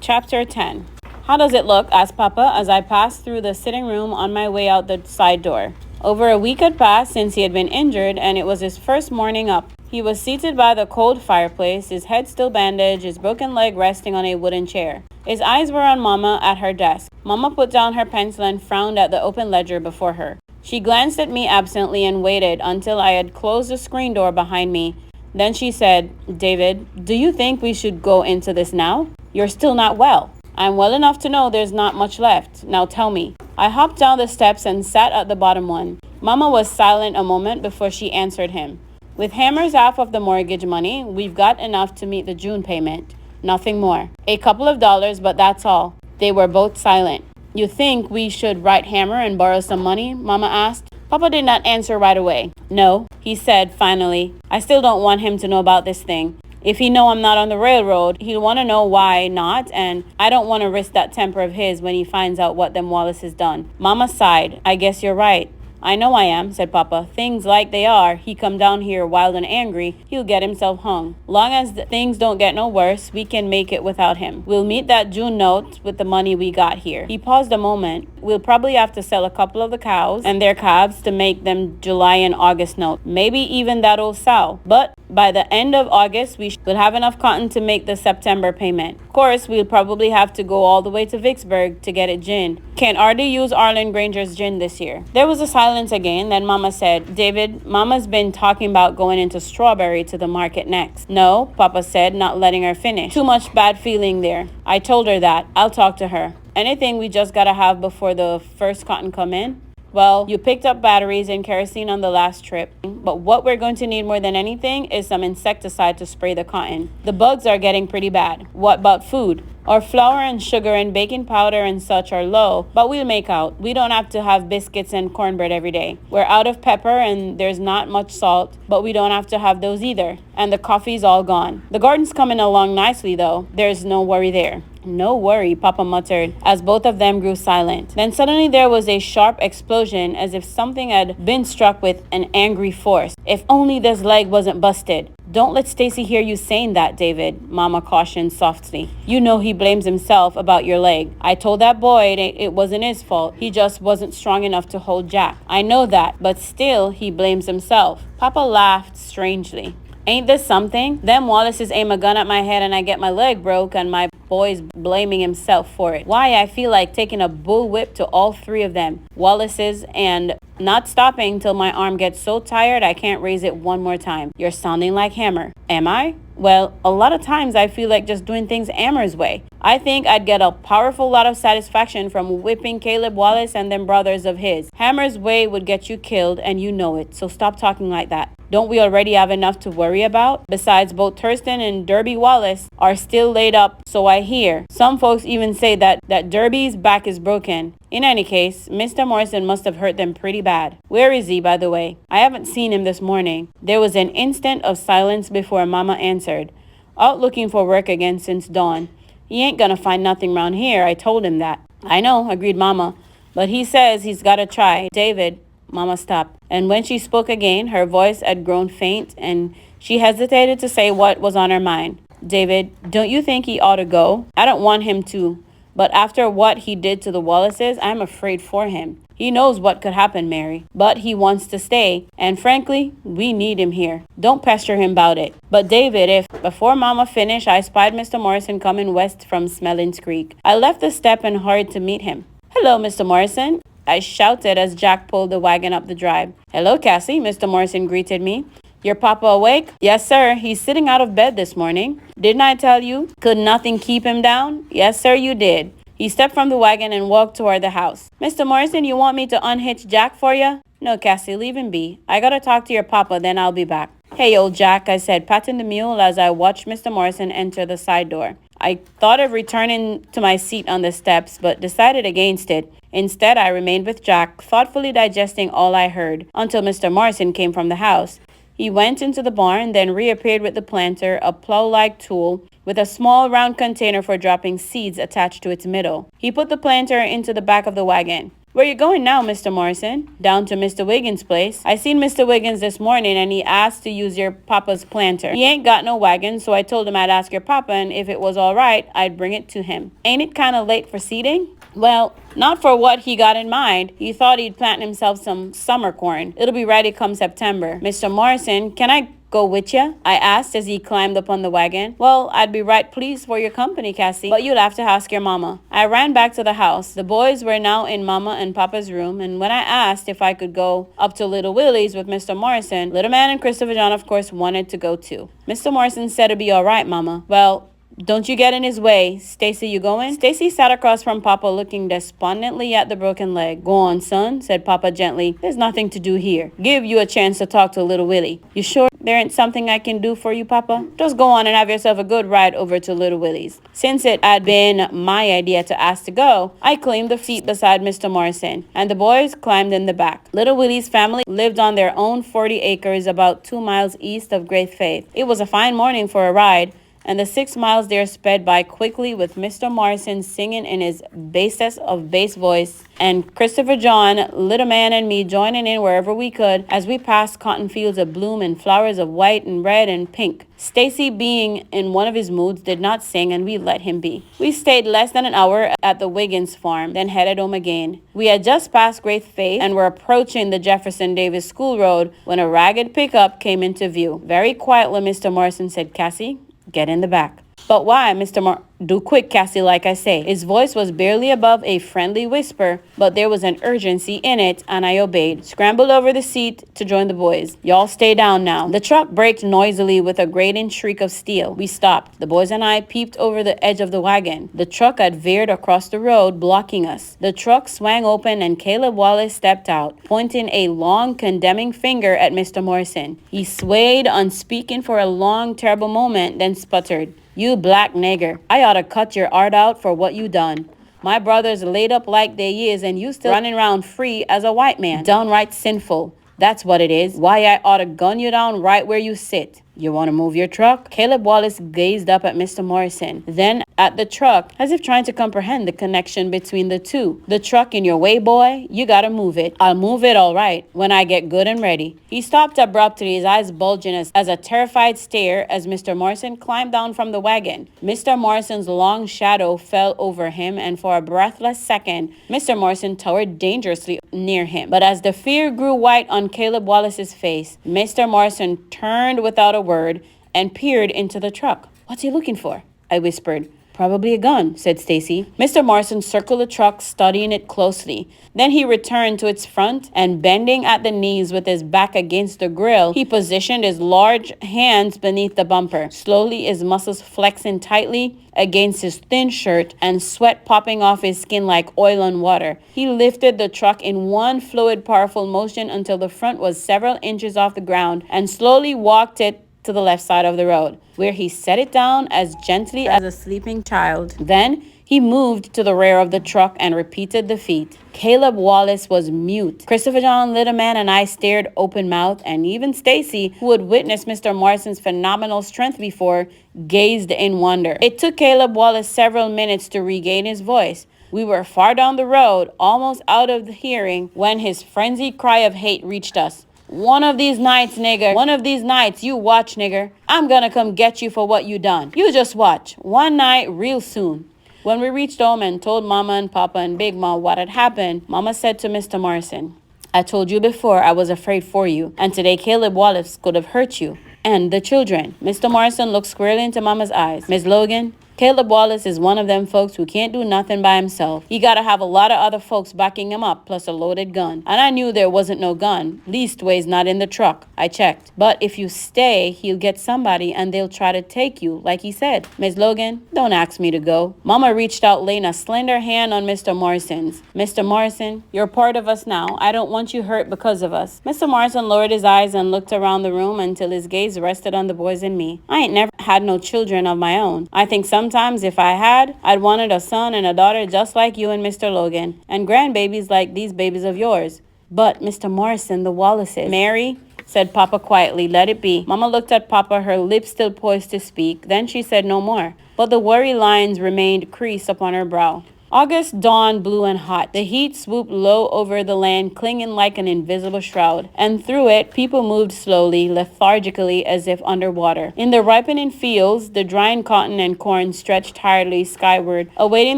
Chapter 10. How does it look? Asked Papa as I passed through the sitting room on my way out the side door. Over a week had passed since he had been injured, and it was his first morning up. He was seated by the cold fireplace, his head still bandaged, his broken leg resting on a wooden chair. His eyes were on Mama at her desk. Mama put down her pencil and frowned at the open ledger before her. She glanced at me absently and waited until I had closed the screen door behind me. Then she said, "David, do you think we should go into this now? You're still not well." "I'm well enough to know there's not much left. Now tell me." I hopped down the steps and sat at the bottom one. Mama was silent a moment before she answered him. "With Hammer's half of the mortgage money, we've got enough to meet the June payment. Nothing more. A couple of dollars, but that's all." They were both silent. "You think we should write Hammer and borrow some money?" Mama asked. Papa did not answer right away. "No," he said finally. "I still don't want him to know about this thing. If he know I'm not on the railroad, he'll want to know why not, and I don't want to risk that temper of his when he finds out what them Wallaces done." Mama sighed. "I guess you're right." "I know I am," said Papa. "Things like they are, he come down here wild and angry, he'll get himself hung. Long as things don't get no worse, we can make it without him. We'll meet that June note with the money we got here." He paused a moment. "We'll probably have to sell a couple of the cows and their calves to make them July and August note. Maybe even that old sow. But by the end of August, we'll have enough cotton to make the September payment. Of course, we'll probably have to go all the way to Vicksburg to get it ginned. Can't already use Harland Granger's gin this year." There was a silence again. Then Mama said, "David, Mama's been talking about going into Strawberry to the market next." "No," Papa said, not letting her finish. "Too much bad feeling there. I told her that. I'll talk to her. Anything we just gotta have before the first cotton come in? Well, you picked up batteries and kerosene on the last trip, but what we're going to need more than anything is some insecticide to spray the cotton. The bugs are getting pretty bad." "What about food?" "Our flour and sugar and baking powder and such are low, but we'll make out. We don't have to have biscuits and cornbread every day. We're out of pepper and there's not much salt, but we don't have to have those either. And the coffee's all gone. The garden's coming along nicely though. There's no worry there." "No worry," Papa muttered as both of them grew silent. Then suddenly there was a sharp explosion as if something had been struck with an angry force. "If only this leg wasn't busted." "Don't let Stacy hear you saying that, David," Mama cautioned softly. "You know he blames himself about your leg. I told that boy it wasn't his fault. He just wasn't strong enough to hold Jack." "I know that, but still he blames himself." Papa laughed strangely. "Ain't this something? Them Wallaces aim a gun at my head and I get my leg broke and my boy's blaming himself for it. Why, I feel like taking a bullwhip to all three of them Wallaces and not stopping till my arm gets so tired I can't raise it one more time." "You're sounding like Hammer." "Am I? Well, a lot of times I feel like just doing things Hammer's way. I think I'd get a powerful lot of satisfaction from whipping Caleb Wallace and them brothers of his. Hammer's way would get you killed and you know it, so stop talking like that. Don't we already have enough to worry about? Besides, both Thurston and Derby Wallace are still laid up, so I hear. Some folks even say that Derby's back is broken. In any case, Mr. Morrison must have hurt them pretty bad. Where is he, by the way? I haven't seen him this morning." There was an instant of silence before Mama answered. "Out looking for work again since dawn. He ain't gonna find nothing round here. I told him that." "I know," agreed Mama, "but he says he's gotta try. David." Mama stopped, and when she spoke again, her voice had grown faint, and she hesitated to say what was on her mind. "David, don't you think he ought to go? I don't want him to, but after what he did to the Wallaces, I'm afraid for him. He knows what could happen, Mary, but he wants to stay, and frankly, we need him here. Don't pester him about it." "But David, if..." Before Mama finished, I spied Mr. Morrison coming west from Smellins Creek. I left the step and hurried to meet him. "Hello, Mr. Morrison," I shouted as Jack pulled the wagon up the drive. "Hello, Cassie," Mr. Morrison greeted me. "Your papa awake?" "Yes, sir. He's sitting out of bed this morning." "Didn't I tell you? Could nothing keep him down?" "Yes, sir, you did." He stepped from the wagon and walked toward the house. "Mr. Morrison, you want me to unhitch Jack for you?" "No, Cassie, leave him be. I gotta talk to your papa, then I'll be back." "Hey, old Jack," I said, patting the mule as I watched Mr. Morrison enter the side door. I thought of returning to my seat on the steps, but decided against it. Instead, I remained with Jack, thoughtfully digesting all I heard, until Mr. Morrison came from the house. He went into the barn, then reappeared with the planter, a plow-like tool, with a small round container for dropping seeds attached to its middle. He put the planter into the back of the wagon. Where you going now, Mr. Morrison? Down to Mr. Wiggins' place. I seen Mr. Wiggins this morning and he asked to use your papa's planter. He ain't got no wagon, so I told him I'd ask your papa, and if it was all right, I'd bring it to him. Ain't it kind of late for seeding? Well, not for what he got in mind. He thought he'd plant himself some summer corn. It'll be ready come September. Mr. Morrison, can I go with ya? I asked as he climbed up on the wagon. Well, I'd be right pleased for your company, Cassie, but you'll have to ask your mama. I ran back to the house. The boys were now in Mama and Papa's room, and when I asked if I could go up to Little Willie's with Mr. Morrison, Little Man and Christopher John, of course, wanted to go too. Mr. Morrison said it'd be all right, Mama. Well, don't you get in his way. Stacy, you going? Stacy sat across from Papa, looking despondently at the broken leg. Go on, son, said Papa gently. There's nothing to do here. Give you a chance to talk to Little Willie. You sure there ain't something I can do for you, Papa? Just go on and have yourself a good ride over to Little Willie's. Since it had been my idea to ask to go, I claimed the seat beside Mr. Morrison, and the boys climbed in the back. Little Willie's family lived on their own 40 acres about 2 miles east of Great Faith. It was a fine morning for a ride, and the 6 miles there sped by quickly with Mr. Morrison singing in his bassest of bass voice, and Christopher John, Little Man, and me joining in wherever we could as we passed cotton fields of bloom and flowers of white and red and pink. Stacy, being in one of his moods, did not sing, and we let him be. We stayed less than an hour at the Wiggins farm, then headed home again. We had just passed Great Faith and were approaching the Jefferson Davis School Road when a ragged pickup came into view. Very quietly, Mr. Morrison said, Cassie, get in the back. But why, Mr. Do quick, Cassie, like I say. His voice was barely above a friendly whisper, but there was an urgency in it, and I obeyed. Scrambled over the seat to join the boys. Y'all stay down now. The truck braked noisily with a grating shriek of steel. We stopped. The boys and I peeped over the edge of the wagon. The truck had veered across the road, blocking us. The truck swung open, and Caleb Wallace stepped out, pointing a long, condemning finger at Mr. Morrison. He swayed, unspeaking for a long, terrible moment, then sputtered. You black nigger, I ought to cut your heart out for what you done. My brother's laid up like they is, and you still running around free as a white man. Downright sinful. That's what it is. Why, I ought to gun you down right where you sit. You want to move your truck? Caleb Wallace gazed up at Mr. Morrison, then at the truck, as if trying to comprehend the connection between the two. The truck in your way, boy? You gotta move it. I'll move it all right when I get good and ready. He stopped abruptly, his eyes bulging as a terrified stare as Mr. Morrison climbed down from the wagon. Mr. Morrison's long shadow fell over him, and for a breathless second, Mr. Morrison towered dangerously near him. But as the fear grew white on Caleb Wallace's face, Mr. Morrison turned without a word and peered into the truck. What's he looking for? I whispered. Probably a gun, said Stacy. Mr. Morrison circled the truck, studying it closely. Then he returned to its front, and bending at the knees with his back against the grill, he positioned his large hands beneath the bumper, slowly, his muscles flexing tightly against his thin shirt and sweat popping off his skin like oil on water. He lifted the truck in one fluid, powerful motion until the front was several inches off the ground and slowly walked it to the left side of the road, where he set it down as gently as a sleeping child. Then he moved to the rear of the truck and repeated the feat. Caleb Wallace was mute. Christopher John, Little Man, and I stared open-mouthed, and even Stacy, who had witnessed Mr. Morrison's phenomenal strength before, gazed in wonder. It took Caleb Wallace several minutes to regain his voice. We were far down the road, almost out of the hearing, when his frenzied cry of hate reached us. One of these nights, nigger. One of these nights, you watch, nigger. I'm gonna come get you for what you done. You just watch. One night, real soon. When we reached home and told Mama and Papa and Big Ma what had happened, Mama said to Mr. Morrison, I told you before I was afraid for you, and today Caleb Wallace could have hurt you. And the children. Mr. Morrison looked squarely into Mama's eyes. Miss Logan, Caleb Wallace is one of them folks who can't do nothing by himself. He gotta have a lot of other folks backing him up, plus a loaded gun. And I knew there wasn't no gun, leastways not in the truck. I checked. But if you stay, he'll get somebody and they'll try to take you, like he said. Miss Logan, don't ask me to go. Mama reached out, laying a slender hand on Mr. Morrison's. Mr. Morrison, you're part of us now. I don't want you hurt because of us. Mr. Morrison lowered his eyes and looked around the room until his gaze rested on the boys and me. I ain't never had no children of my own. I think sometimes if I had, I'd wanted a son and a daughter just like you and Mr. Logan, and grandbabies like these babies of yours. But, Mr. Morrison, the Wallaces. Mary, said Papa quietly. Let it be. Mama looked at Papa, her lips still poised to speak. Then she said no more, but the worry lines remained creased upon her brow. August dawned blue and hot. The heat swooped low over the land, clinging like an invisible shroud. And through it, people moved slowly, lethargically, as if underwater. In the ripening fields, the drying cotton and corn stretched tiredly skyward, awaiting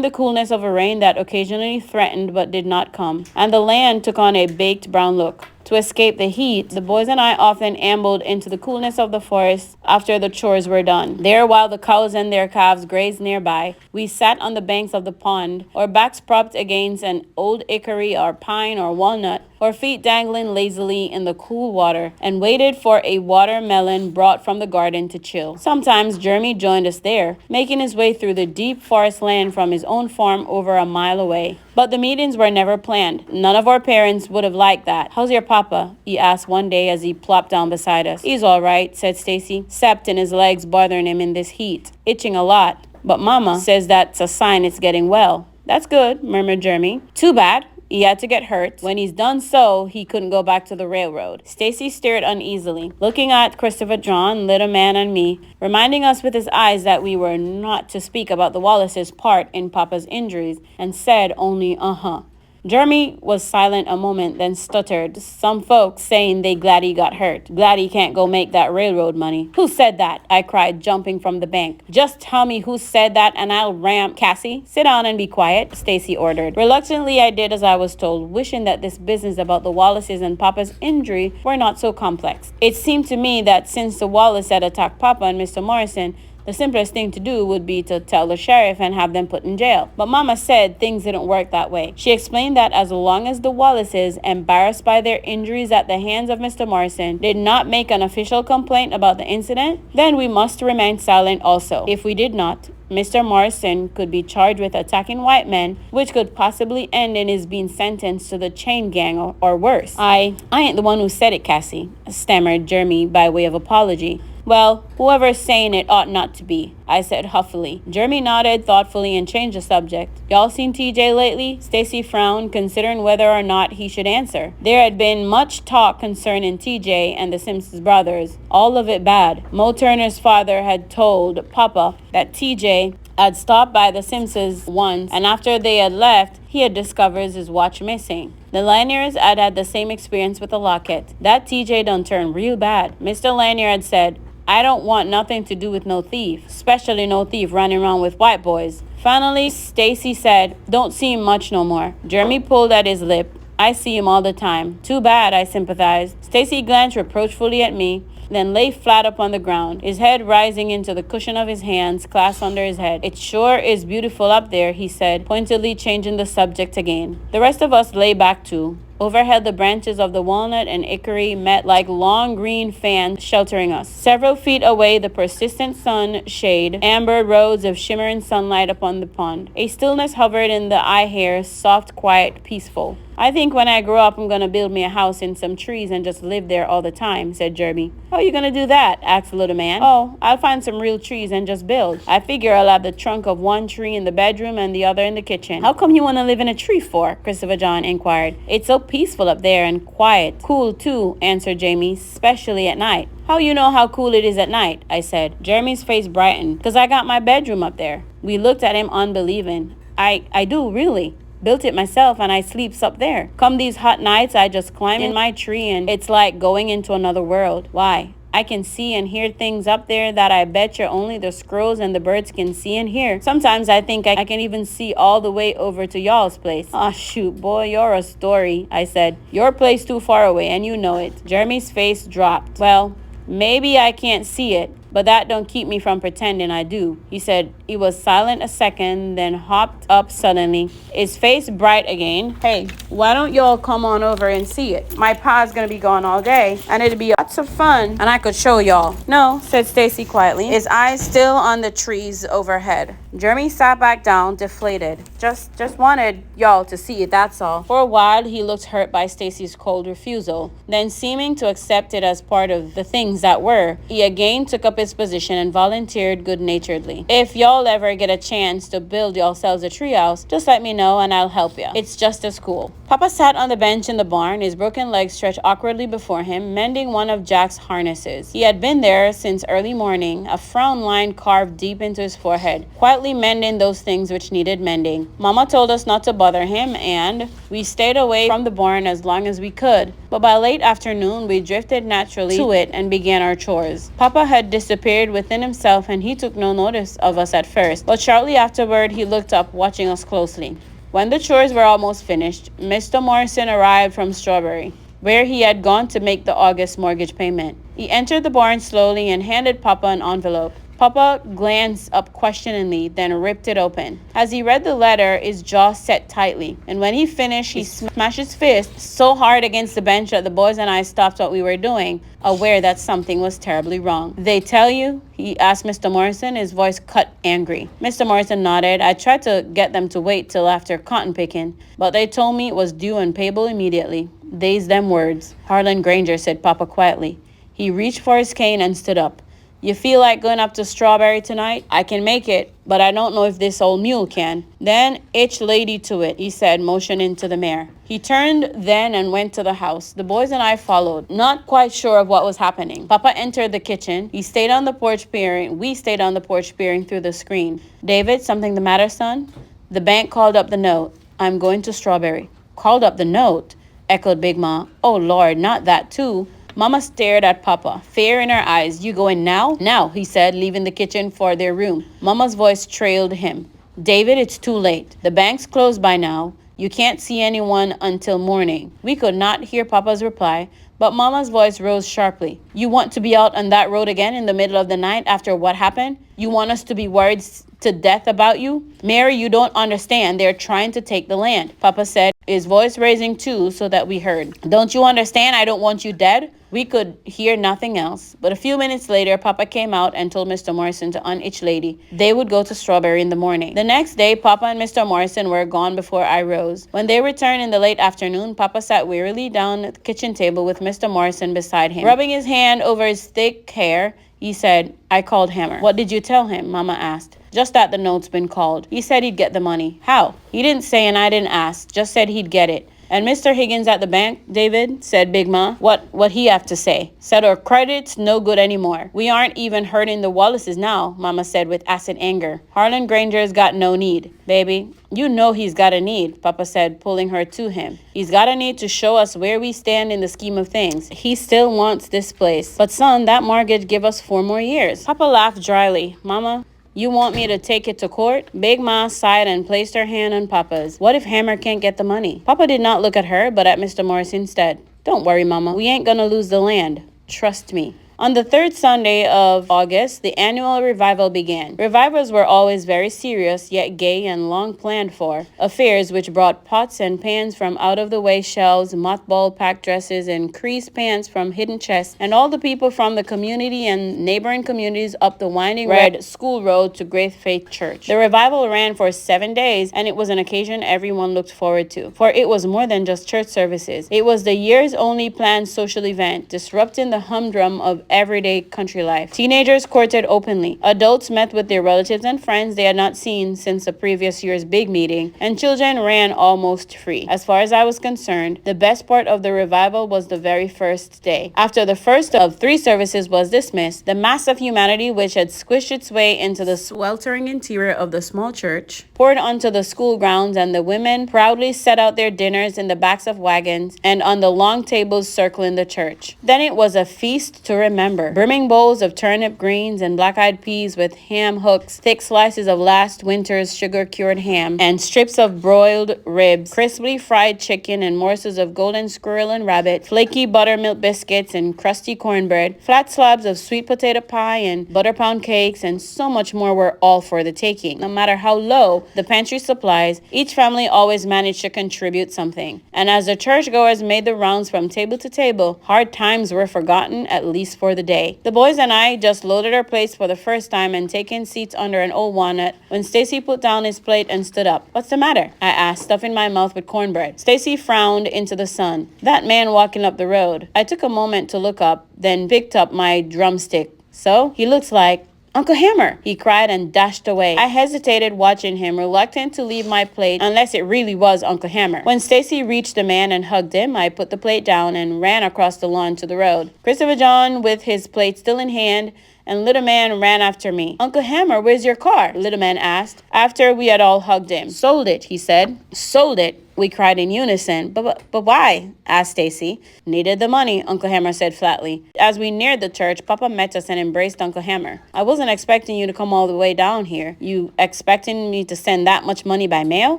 the coolness of a rain that occasionally threatened but did not come. And the land took on a baked brown look. To escape the heat, the boys and I often ambled into the coolness of the forest after the chores were done. There, while the cows and their calves grazed nearby, we sat on the banks of the pond, our backs propped against an old hickory or pine or walnut, our feet dangling lazily in the cool water, and waited for a watermelon brought from the garden to chill. Sometimes Jeremy joined us there, making his way through the deep forest land from his own farm over a mile away. But the meetings were never planned. None of our parents would have liked that. How's your papa? He asked one day as he plopped down beside us. He's all right, said Stacy, except in his legs bothering him in this heat, itching a lot. But Mama says that's a sign it's getting well. That's good, murmured Jeremy. Too bad. He had to get hurt. When he's done so, he couldn't go back to the railroad. Stacy stared uneasily, looking at Christopher John, little man, and me, reminding us with his eyes that we were not to speak about the Wallaces' part in Papa's injuries, and said only, uh-huh. Jeremy was silent a moment, then stuttered. Some folks saying they glad he got hurt. Glad he can't go make that railroad money. Who said that? I cried, jumping from the bank. Just tell me who said that and I'll ram. Cassie, sit down and be quiet, Stacy ordered. Reluctantly, I did as I was told, wishing that this business about the Wallaces and Papa's injury were not so complex. It seemed to me that since the Wallace had attacked Papa and Mr. Morrison, the simplest thing to do would be to tell the sheriff and have them put in jail. But Mama said things didn't work that way. She explained that as long as the Wallaces, embarrassed by their injuries at the hands of Mr. Morrison, did not make an official complaint about the incident, then we must remain silent also. If we did not, Mr. Morrison could be charged with attacking white men, which could possibly end in his being sentenced to the chain gang or worse. I ain't the one who said it, Cassie, stammered Jeremy by way of apology. Well, whoever's saying it ought not to be, I said huffily. Jeremy nodded thoughtfully and changed the subject. Y'all seen TJ lately? Stacy frowned, considering whether or not he should answer. There had been much talk concerning TJ and the Simpsons brothers, all of it bad. Mo Turner's father had told Papa that TJ had stopped by the Simpsons once, and after they had left, he had discovered his watch missing. The Laniers had had the same experience with the locket. That TJ done turned real bad. Mr. Lanier had said, I don't want nothing to do with no thief, especially no thief running around with white boys. Finally, Stacy said, don't see him much no more. Jeremy pulled at his lip. I see him all the time. Too bad, I sympathized. Stacy glanced reproachfully at me, then lay flat upon the ground, his head rising into the cushion of his hands clasped under his head. It sure is beautiful up there, he said, pointedly changing the subject again. The rest of us lay back too. Overhead, the branches of the walnut and hickory met like long green fans sheltering us. Several feet away, the persistent sun shade ambered roads of shimmering sunlight upon the pond. A stillness hovered in the eye hair, soft, quiet, peaceful. I think when I grow up, I'm going to build me a house in some trees and just live there all the time, said Jeremy. How are you going to do that? Asked the little man. Oh, I'll find some real trees and just build. I figure I'll have the trunk of one tree in the bedroom and the other in the kitchen. How come you want to live in a tree for? Christopher John inquired. It's so peaceful up there and quiet. Cool too, answered Jamie, especially at night. How you know how cool it is at night? I said. Jeremy's face brightened. Because I got my bedroom up there. We looked at him unbelieving. I do, really. Built it myself and I sleeps up there. Come these hot nights, I just climb in my tree and it's like going into another world. Why? I can see and hear things up there that I bet you only the squirrels and the birds can see and hear. Sometimes I think I can even see all the way over to y'all's place. Aw, shoot, boy, you're a story, I said. Your place too far away and you know it. Jeremy's face dropped. Well, maybe I can't see it, but that don't keep me from pretending I do, he said. He was silent a second, then hopped up suddenly, his face bright again. Hey, why don't y'all come on over and see it? My pa's gonna be gone all day, and it'd be lots of fun, and I could show y'all. No, said Stacy quietly, his eyes still on the trees overhead. Jeremy sat back down, deflated. Just wanted y'all to see it, that's all. For a while, he looked hurt by Stacy's cold refusal. Then, seeming to accept it as part of the things that were, he again took up up its position and volunteered good-naturedly. If y'all ever get a chance to build yourselves a treehouse, just let me know and I'll help ya. It's just as cool. Papa sat on the bench in the barn, his broken legs stretched awkwardly before him, mending one of Jack's harnesses. He had been there since early morning, a frown line carved deep into his forehead, quietly mending those things which needed mending. Mama told us not to bother him, and we stayed away from the barn as long as we could, but by late afternoon we drifted naturally to it and began our chores. Papa had disappeared within himself, and he took no notice of us at first, but shortly afterward he looked up, watching us closely. When the chores were almost finished, Mr. Morrison arrived from Strawberry, where he had gone to make the August mortgage payment. He entered the barn slowly and handed Papa an envelope. Papa glanced up questioningly, then ripped it open. As he read the letter, his jaw set tightly, and when he finished, he smashed his fist so hard against the bench that the boys and I stopped what we were doing, aware that something was terribly wrong. "They tell you?" he asked Mr. Morrison, his voice cut angry. Mr. Morrison nodded. "I tried to get them to wait till after cotton picking, but they told me it was due and payable immediately. They's them words." "Harland Granger," said Papa quietly. He reached for his cane and stood up. "You feel like going up to Strawberry tonight? I can make it, but I don't know if this old mule can." "Then hitch lady to it," he said, motioning to the mare. He turned then and went to the house. The boys and I followed, not quite sure of what was happening. Papa entered the kitchen. We stayed on the porch peering through the screen. "David, something the matter, son?" "The bank called up the note. I'm going to Strawberry." "Called up the note?" echoed Big Ma. "Oh, Lord, not that too." Mama stared at Papa, fear in her eyes. "You going now?" "Now," he said, leaving the kitchen for their room. Mama's voice trailed him. "David, it's too late. The bank's closed by now. You can't see anyone until morning." We could not hear Papa's reply, but Mama's voice rose sharply. "You want to be out on that road again in the middle of the night after what happened? You want us to be worried to death about you? Mary, you don't understand. They're trying to take the land," Papa said, his voice raising too so that we heard. "Don't you understand? I don't want you dead." We could hear nothing else, but a few minutes later, Papa came out and told Mr. Morrison to unhitch Lady. They would go to Strawberry in the morning. The next day, Papa and Mr. Morrison were gone before I rose. When they returned in the late afternoon, Papa sat wearily down at the kitchen table with Mr. Morrison beside him. Rubbing his hand over his thick hair, he said, "I called Hammer." "What did you tell him?" Mama asked. "Just that the note's been called. He said he'd get the money." "How?" "He didn't say and I didn't ask. Just said he'd get it." "And Mr. Higgins at the bank, David," said Big Ma. What he have to say?" "Said our credit's no good anymore. We aren't even hurting the Wallaces now," Mama said with acid anger. "Harland Granger's got no need." "Baby, you know he's got a need," Papa said, pulling her to him. "He's got a need to show us where we stand in the scheme of things. He still wants this place." "But son, that mortgage give us 4 more years." Papa laughed dryly. "Mama, you want me to take it to court?" Big Ma sighed and placed her hand on Papa's. "What if Hammer can't get the money?" Papa did not look at her, but at Mr. Morrison instead. "Don't worry, Mama. We ain't gonna lose the land. Trust me." On the 3rd Sunday of August, the annual revival began. Revivals were always very serious, yet gay and long planned for. Affairs which brought pots and pans from out-of-the-way shelves, mothball packed dresses, and creased pants from hidden chests, and all the people from the community and neighboring communities up the winding red school road to Great Faith Church. The revival ran for 7 days, and it was an occasion everyone looked forward to. For it was more than just church services. It was the year's only planned social event, disrupting the humdrum of everyday country life. Teenagers courted openly. Adults met with their relatives and friends they had not seen since the previous year's big meeting, and children ran almost free. As far as I was concerned, the best part of the revival was the very first day. After the first of 3 services was dismissed, the mass of humanity which had squished its way into the sweltering interior of the small church poured onto the school grounds, and the women proudly set out their dinners in the backs of wagons and on the long tables circling the church. Then it was a feast to remember. Brimming bowls of turnip greens and black-eyed peas with ham hooks, thick slices of last winter's sugar-cured ham, and strips of broiled ribs, crisply fried chicken and morsels of golden squirrel and rabbit, flaky buttermilk biscuits and crusty cornbread, flat slabs of sweet potato pie and butter pound cakes, and so much more were all for the taking. No matter how low the pantry supplies, each family always managed to contribute something. And as the churchgoers made the rounds from table to table, hard times were forgotten, at least for the day. The boys and I just loaded our plates for the first time and taken seats under an old walnut when Stacy put down his plate and stood up. "What's the matter?" I asked, stuffing my mouth with cornbread. Stacy frowned into the sun. "That man walking up the road." I took a moment to look up, then picked up my drumstick. So, he looks like Uncle Hammer, he cried and dashed away. I hesitated watching him, reluctant to leave my plate unless it really was Uncle Hammer. When Stacy reached the man and hugged him, I put the plate down and ran across the lawn to the road. Christopher John, with his plate still in hand, and Little Man ran after me. Uncle Hammer, where's your car? Little Man asked, after we had all hugged him. Sold it, he said. Sold it, we cried in unison. But why? Asked Stacy. Needed the money, Uncle Hammer said flatly. As we neared the church, Papa met us and embraced Uncle Hammer. I wasn't expecting you to come all the way down here. You expecting me to send that much money by mail?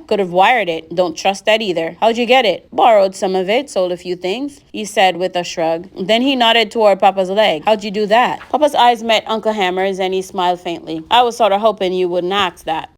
Could have wired it. Don't trust that either. How'd you get it? Borrowed some of it, sold a few things, he said with a shrug. Then he nodded toward Papa's leg. How'd you do that? Papa's eyes met Uncle Hammer's and he smiled faintly. I was sort of hoping you wouldn't ask that.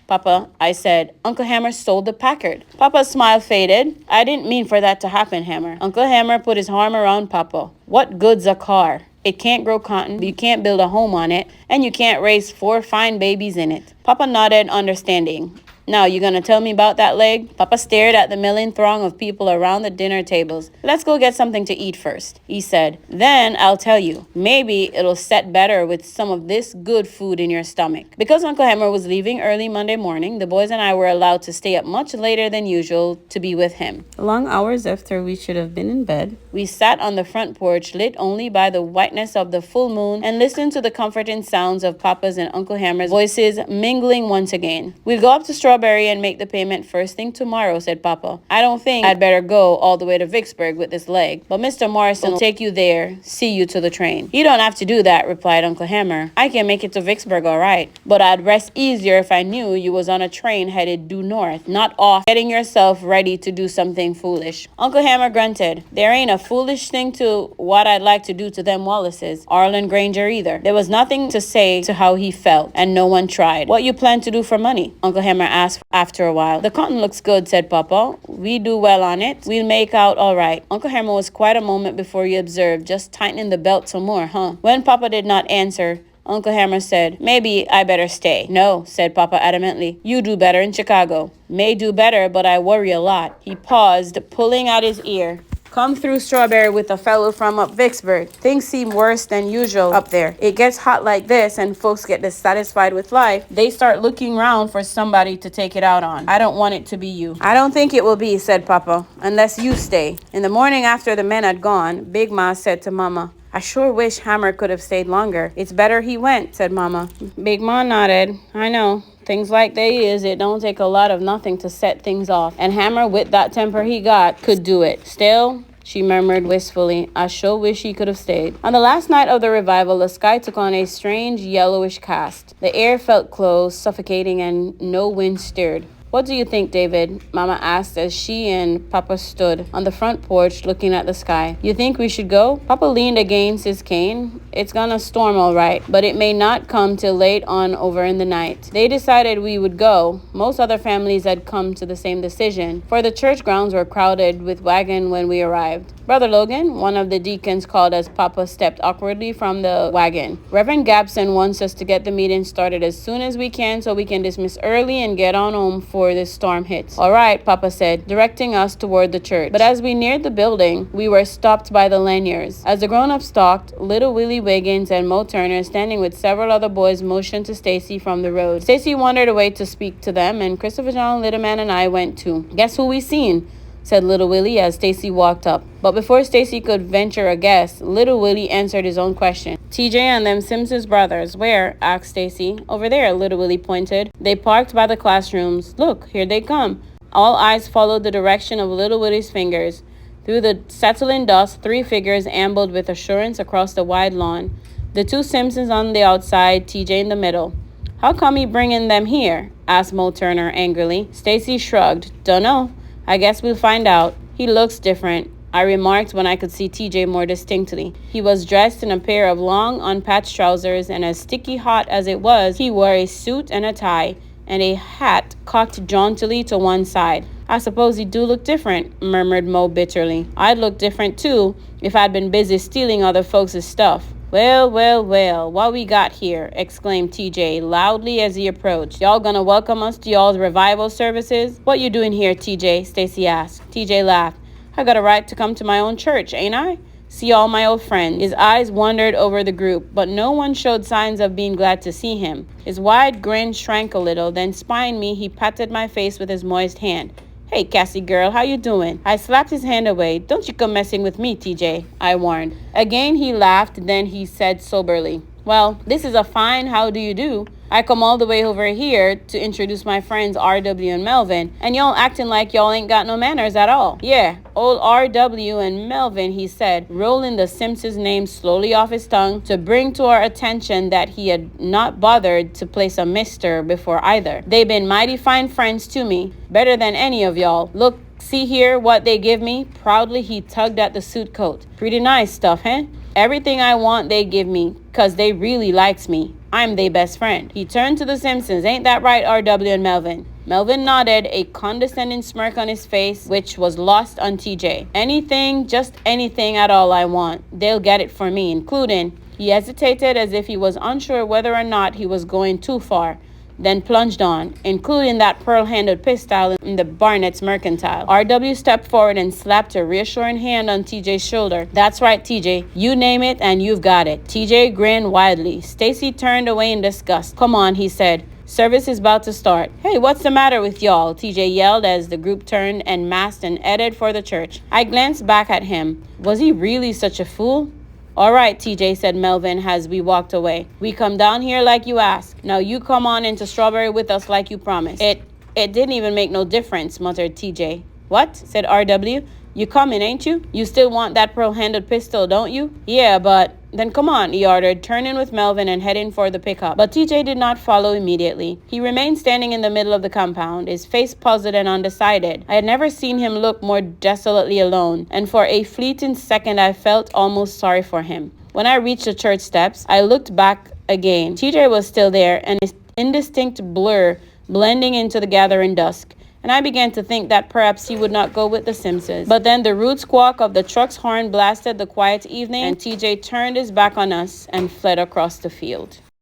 Papa, I said, Uncle Hammer sold the Packard. Papa's smile faded. I didn't mean for that to happen, Hammer. Uncle Hammer put his arm around Papa. What good's a car? It can't grow cotton, you can't build a home on it, and you can't raise 4 fine babies in it. Papa nodded, understanding. Now, you gonna tell me about that leg? Papa stared at the milling throng of people around the dinner tables. Let's go get something to eat first, he said. Then I'll tell you. Maybe it'll set better with some of this good food in your stomach. Because Uncle Hammer was leaving early Monday morning, the boys and I were allowed to stay up much later than usual to be with him. Long hours after we should have been in bed, we sat on the front porch, lit only by the whiteness of the full moon, and listened to the comforting sounds of Papa's and Uncle Hammer's voices mingling once again. We'll go up to Strawberry and make the payment first thing tomorrow, said Papa. I don't think I'd better go all the way to Vicksburg with this leg, but Mr. Morrison will take you there, see you to the train. You don't have to do that, replied Uncle Hammer. I can make it to Vicksburg all right, but I'd rest easier if I knew you was on a train headed due north, not off getting yourself ready to do something foolish. Uncle Hammer grunted. There ain't a foolish thing to what I'd like to do to them Wallaces, Harland Granger either. There was nothing to say to how he felt, and no one tried. What you plan to do for money? Uncle Hammer asked after a while. The cotton looks good, said Papa. We do well on it. We'll make out all right. Uncle Hammer was quite a moment before he observed, just tightening the belt some more, huh? When Papa did not answer, Uncle Hammer said, maybe I better stay. No, said Papa adamantly. You do better in Chicago. May do better, but I worry a lot. He paused, pulling out his ear. Come through Strawberry with a fellow from up Vicksburg. Things seem worse than usual up there. It gets hot like this and folks get dissatisfied with life. They start looking around for somebody to take it out on. I don't want it to be you. I don't think it will be, said Papa, unless you stay. In the morning after the men had gone, Big Ma said to Mama, I sure wish Hammer could have stayed longer. It's better he went, said Mama. Big Ma nodded. I know. Things like they is, it don't take a lot of nothing to set things off. And Hammer, with that temper he got, could do it. Still, she murmured wistfully, I sure wish he could have stayed. On the last night of the revival, the sky took on a strange yellowish cast. The air felt close, suffocating, and no wind stirred. What do you think, David? Mama asked as she and Papa stood on the front porch looking at the sky. You think we should go? Papa leaned against his cane. It's gonna storm all right, but it may not come till late on over in the night. They decided we would go. Most other families had come to the same decision, for the church grounds were crowded with wagon when we arrived. Brother Logan, one of the deacons, called as Papa stepped awkwardly from the wagon. Reverend Gabson wants us to get the meeting started as soon as we can so we can dismiss early and get on home before this storm hits. All right, Papa said, directing us toward the church. But as we neared the building, we were stopped by the Laniers. As the grown-ups talked, little Willie Wiggins and Mo Turner, standing with several other boys, motioned to Stacy from the road. Stacy wandered away to speak to them, and Christopher John, Little Man, and I went too. Guess who we seen? Said Little Willie as Stacy walked up. But before Stacy could venture a guess, Little Willie answered his own question. TJ and them Simpsons brothers. Where? Asked Stacy. Over there, Little Willie pointed. They parked by the classrooms. Look, here they come. All eyes followed the direction of Little Willie's fingers. Through the settling dust, 3 figures ambled with assurance across the wide lawn. The 2 Simpsons on the outside, TJ in the middle. How come he bringing them here? Asked Mo Turner angrily. Stacy shrugged. Dunno. I guess we'll find out. He looks different, I remarked when I could see TJ more distinctly. He was dressed in a pair of long, unpatched trousers, and as sticky hot as it was, he wore a suit and a tie, and a hat cocked jauntily to one side. I suppose he do look different, murmured Mo bitterly. I'd look different too, if I'd been busy stealing other folks' stuff. Well, well, well, what we got here, exclaimed TJ loudly as he approached. Y'all gonna welcome us to y'all's revival services? What you doing here, TJ? Stacy asked. TJ laughed. I got a right to come to my own church, ain't I? see all my old friends. His eyes wandered over the group, but no one showed signs of being glad to see him. His wide grin shrank a little, then spying me, he patted my face with his moist hand. Hey, Cassie girl, how you doing? I slapped his hand away. Don't you come messing with me, TJ, I warned. Again he laughed, then he said soberly, well, this is a fine how do you do. I come all the way over here to introduce my friends RW and Melvin, and y'all acting like y'all ain't got no manners at all. Yeah, old RW and Melvin, he said, rolling the Simpsons name slowly off his tongue to bring to our attention that he had not bothered to place a Mr. before either. They been mighty fine friends to me, better than any of y'all. Look, see here what they give me. Proudly he tugged at the suit coat. Pretty nice stuff, huh? Everything I want they give me, 'cause they really likes me. I'm their best friend. He turned to the Simpsons. Ain't that right, RW and Melvin? Melvin nodded, a condescending smirk on his face, which was lost on TJ. Anything, just anything at all I want. They'll get it for me, including... He hesitated as if he was unsure whether or not he was going too far, then plunged on, including that pearl-handled pistol in the Barnett's Mercantile. RW stepped forward and slapped a reassuring hand on TJ's shoulder. That's right, TJ. You name it and you've got it. TJ grinned widely. Stacy turned away in disgust. Come on, he said. Service is about to start. Hey, what's the matter with y'all? TJ yelled as the group turned and massed and headed for the church. I glanced back at him. Was he really such a fool? All right, TJ, said Melvin as we walked away. We come down here like you asked. Now you come on into Strawberry with us like you promised. It didn't even make no difference, muttered TJ. What? Said RW. You coming, ain't you? You still want that pearl-handled pistol, don't you? Yeah, but... Then come on, he ordered, turning with Melvin and heading for the pickup. But TJ did not follow immediately. He remained standing in the middle of the compound, his face puzzled and undecided. I had never seen him look more desolately alone, and for a fleeting second I felt almost sorry for him. When I reached the church steps, I looked back again. TJ was still there, an indistinct blur blending into the gathering dusk. And I began to think that perhaps he would not go with the Simpsons. But then the rude squawk of the truck's horn blasted the quiet evening, and TJ turned his back on us and fled across the field.